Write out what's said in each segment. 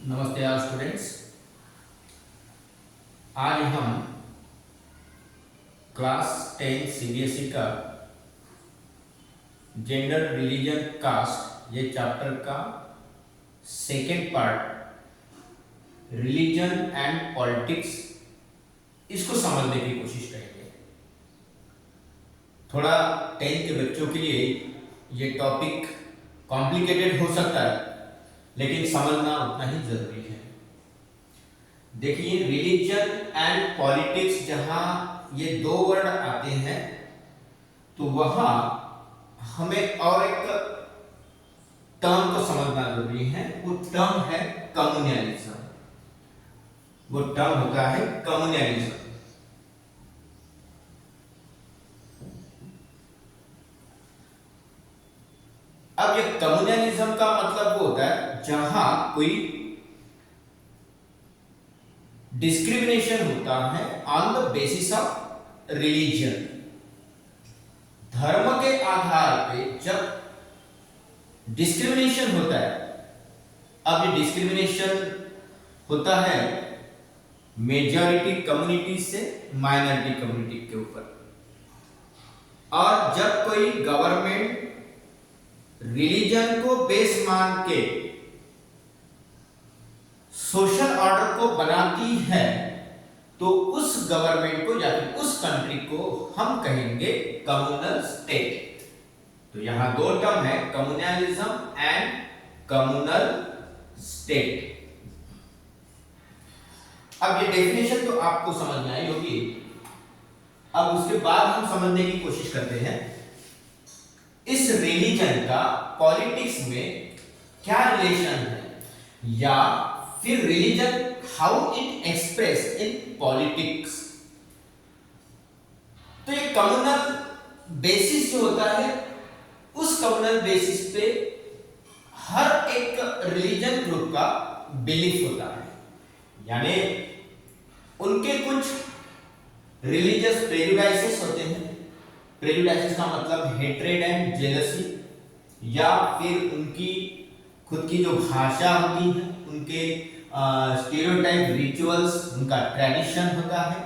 नमस्ते यार स्टूडेंट्स। आज हम क्लास 10 सीबीएसई का जेंडर रिलीजन कास्ट ये चैप्टर का second part religion and politics इसको समझने की कोशिश करेंगे। थोड़ा 10th के बच्चों के लिए ये टॉपिक कॉम्प्लिकेटेड हो सकता है, लेकिन समझना उतना ही जरूरी है। देखिए, रिलीजन एंड पॉलिटिक्स जहां ये दो वर्ड आते हैं तो वहां हमें और एक टर्म को समझना जरूरी है। वो टर्म है कम्युनलिज्म। वो टर्म होता है कम्युनलिज्म। अब ये कम्युनलिज्म का मतलब वो होता है जहां कोई डिस्क्रिमिनेशन होता है on the basis of religion. धर्म के आधार पे जब डिस्क्रिमिनेशन होता है, अब ये डिस्क्रिमिनेशन होता है मेजॉरिटी कम्युनिटी से माइनॉरिटी कम्युनिटी के ऊपर, और जब कोई गवर्नमेंट रिलीजन को बेस मान के सोशल ऑर्डर को बनाती है तो उस गवर्नमेंट को या फिर उस कंट्री को हम कहेंगे कम्युनल स्टेट। तो यहां दो टर्म है, कम्युनलिज्म एंड कम्युनल स्टेट। अब ये डेफिनेशन तो आपको समझ में आई होगी। अब उसके बाद हम समझने की कोशिश करते हैं इस रिलीजन का पॉलिटिक्स में क्या रिलेशन है, या फिर religion how it express in politics. तो ये कम्युनल बेसिस जो होता है, उस कम्युनल बेसिस पे हर एक रिलीजन ग्रुप का बिलीफ होता है, यानी उनके कुछ रिलीजियस प्रेजुडाइसेस होते हैं। प्रेजुडाइसेस का मतलब हेट्रेड एंड जेलसी, या फिर उनकी खुद की जो भाषा होती है, उनके स्टीरियोटाइप रिचुअल्स, उनका ट्रेडिशन होता है,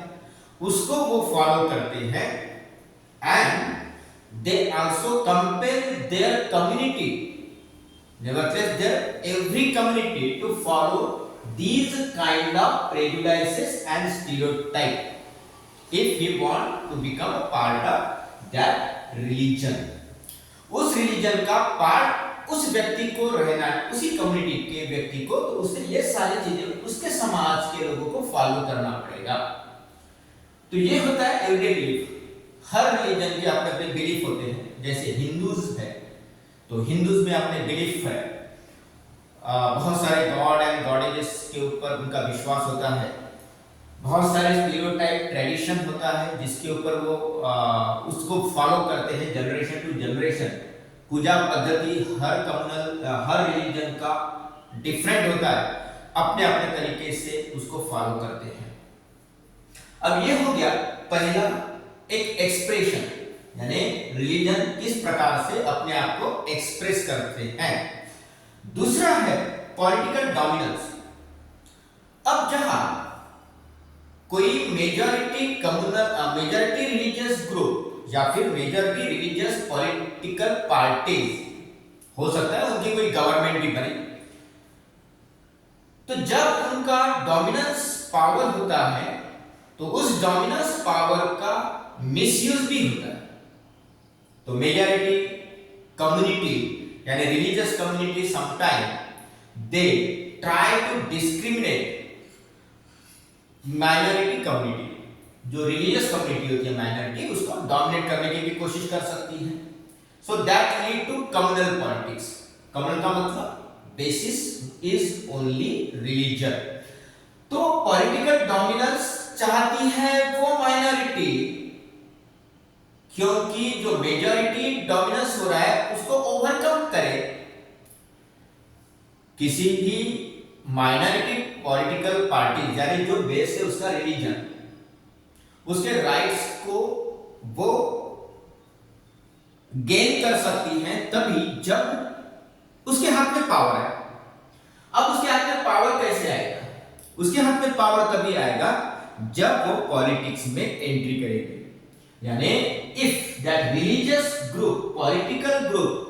उसको वो फॉलो करते हैं। And they also compel their community, nevertheless their every community to follow these kind of prejudices and stereotype if he want to become a part of that religion। उस religion का part उस व्यक्ति को रहना है, उसी कम्युनिटी के व्यक्ति को, तो उसे ये सारी चीजें उसके समाज के लोगों को फॉलो करना पड़ेगा। तो ये होता है एवरीडे बिलीफ। हर रिलीजन के अपने अपने बिलीफ होते हैं। जैसे हिंदूज है तो हिंदूज में अपने बिलीफ है, बहुत सारे गॉड एंड गॉडेजेस के ऊपर उनका विश्वास होता है, बहुत सारे स्टीरियोटाइप ट्रेडिशन होता है जिसके ऊपर वो उसको फॉलो करते हैं जनरेशन टू जनरेशन। पूजा पद्धति हर रिलीजन का डिफरेंट होता है, अपने अपने तरीके से उसको फॉलो करते हैं। अब ये हो गया पहला एक एक्सप्रेशन, यानी रिलीजन किस प्रकार से अपने आप को एक्सप्रेस करते हैं। दूसरा है पॉलिटिकल डोमिनेंस। अब जहां कोई मेजॉरिटी रिलीजियस ग्रुप या फिर मेजॉरिटी रिलीजियस पॉलिटिकल पार्टीज हो सकता है, उनकी कोई गवर्नमेंट भी बने, तो जब उनका डोमिनेंस पावर होता है तो उस डोमिनेंस पावर का मिसयूज भी होता है। तो मेजॉरिटी कम्युनिटी यानी religious community sometime they try to discriminate minority community. जो रिलीजियस कम्युनिटी होती है माइनॉरिटी, उसको डोमिनेट करने की भी कोशिश कर सकती है। So that lead to communal politics. Communal का मतलब बेसिस इज ओनली रिलीजन। तो पॉलिटिकल डोमिनेंस चाहती है वो माइनॉरिटी, क्योंकि जो मेजॉरिटी डोमिनेंस हो रहा है उसको ओवरकम करे। किसी भी माइनॉरिटी पॉलिटिकल पार्टी यानी जो बेस है उसका रिलीजन, उसके राइट्स को वो गेन कर सकती है तभी जब उसके हाथ में पावर है। अब उसके हाथ में पावर कैसे आएगा? उसके हाथ में पावर तभी आएगा जब वो पॉलिटिक्स में एंट्री करेगी। यानी if that religious group, political group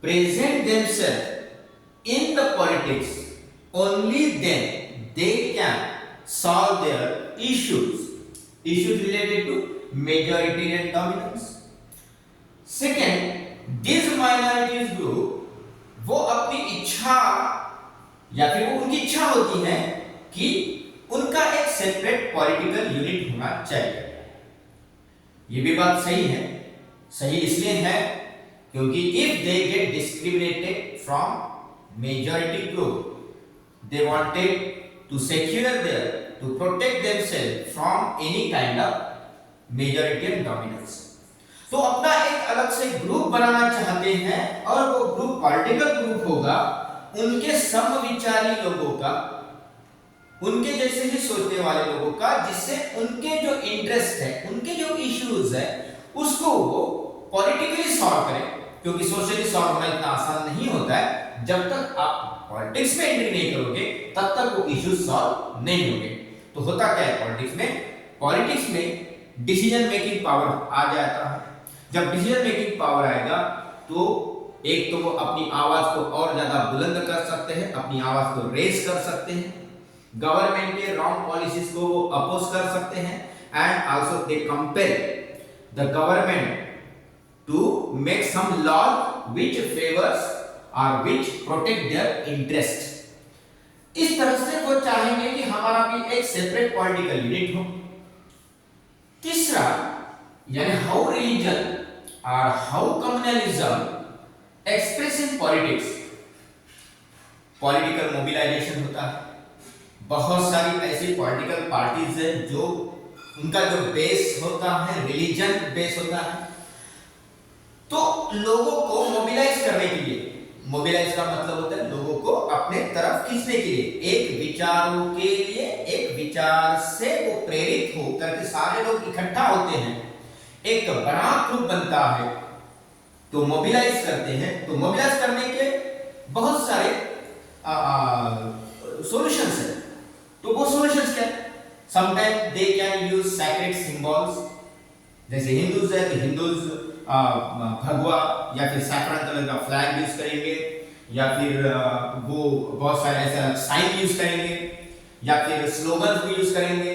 present themselves in the politics, only then they can solve their issues related to majoritarian dominance. Second, these minorities group वो अपनी इच्छा या फिर वो उनकी इच्छा होती है कि उनका एक सेपरेट पॉलिटिकल यूनिट होना चाहिए। ये भी बात सही है। सही इसलिए है क्योंकि if they get discriminated from majority group, they wanted to secure their, to protect themselves from any kind of majoritarian dominance. तो अपना एक अलग से ग्रुप बनाना चाहते हैं और वो ग्रुप पॉलिटिकल ग्रुप होगा उनके समविचारी लोगों का, उनके जैसे ही सोचने वाले लोगों का, जिससे उनके जो इंटरेस्ट है, उनके जो इश्यूज है उसको वो पॉलिटिकली सॉल्व करें। क्योंकि सोशली सॉल्व होना इतना आसान नहीं होता है। जब तक आप पॉलिटिक्स में एंट्री नहीं करोगे तब तक वो इश्यूज सॉल्व नहीं होंगे। तो होता क्या है पॉलिटिक्स में? पॉलिटिक्स में डिसीजन मेकिंग पावर आ जाता है। जब डिसीजन मेकिंग पावर आएगा तो एक तो वो अपनी आवाज को और ज्यादा बुलंद कर सकते हैं, अपनी आवाज को रेज कर सकते हैं, गवर्नमेंट के रॉन्ग पॉलिसीज को वो अपोज कर सकते हैं, and also they compel the government to make some law which favors or which protect their interest. इस तरह से वो चाहेंगे कि हमारा भी एक सेपरेट पॉलिटिकल यूनिट हो। तीसरा, यानी हाउ रिलीजन और how communalism express in politics. Political mobilisation होता है। बहुत सारी ऐसी पॉलिटिकल पार्टीज है जो उनका जो बेस होता है रिलीजन बेस होता है। तो लोगों को मोबिलाइज करने के लिए, मोबिलाइज का मतलब होता है लोगों को अपने तरफ खींचने के लिए, एक विचारों के लिए, एक विचार से वो प्रेरित हो करके सारे लोग इकट्ठा होते हैं, एक बड़ा ग्रुप बनता है तो मोबिलाइज करते हैं। तो मोबिलाइज करने के बहुत सारे सॉल्यूशंस हैं। तो वो सॉल्यूशंस क्या? Sometime they can use sacred symbols, जैसे हिंदूज है तो हिंदूज भगवा या फिर सैफरन कलर का फ्लैग यूज करेंगे, या फिर वो बहुत सारे ऐसा साइन यूज करेंगे, या फिर स्लोगन्स भी यूज करेंगे।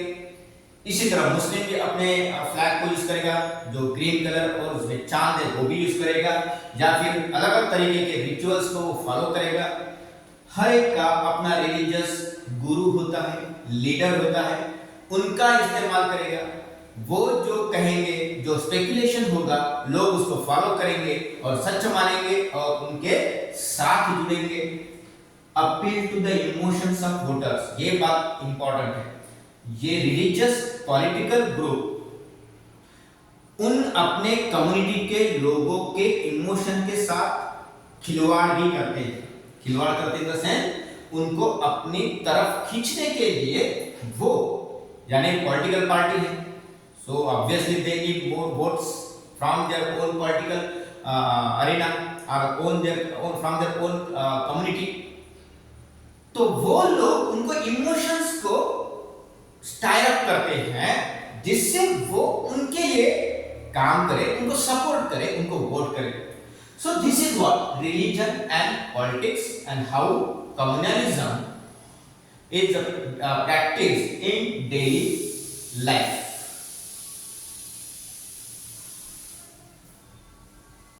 इसी तरह मुस्लिम भी अपने फ्लैग को यूज करेगा जो ग्रीन कलर और उसमें चांद है वो भी यूज करेगा, या फिर अलग अलग तरीके के रिचुअल्स को वो फॉलो करेगा। हर एक का अपना रिलीजियस गुरु होता है, लीडर होता है, उनका इस्तेमाल करेगा। वो जो कहेंगे, जो स्पेकुलेशन होगा, लोग उसको फॉलो करेंगे और सच मानेंगे और उनके साथ जुड़ेंगे। Appeal to the emotions of voters, ये बात इंपॉर्टेंट है। ये रिलीजियस पॉलिटिकल ग्रुप उन अपने कम्युनिटी के लोगों के इमोशन के साथ खिलवाड़ भी करते हैं। खिलवाड़ करते इन द सेंस उनको अपनी तरफ खींचने के लिए वो, यानी पॉलिटिकल पार्टी है, so obviously they need more votes from their own political arena or from their own community. तो वो लोग उनको इमोशंस को स्टायर अप करते हैं जिससे वो उनके लिए काम करे, उनको सपोर्ट करे, उनको वोट करे। So this is what religion and politics and how communalism is practiced in daily life.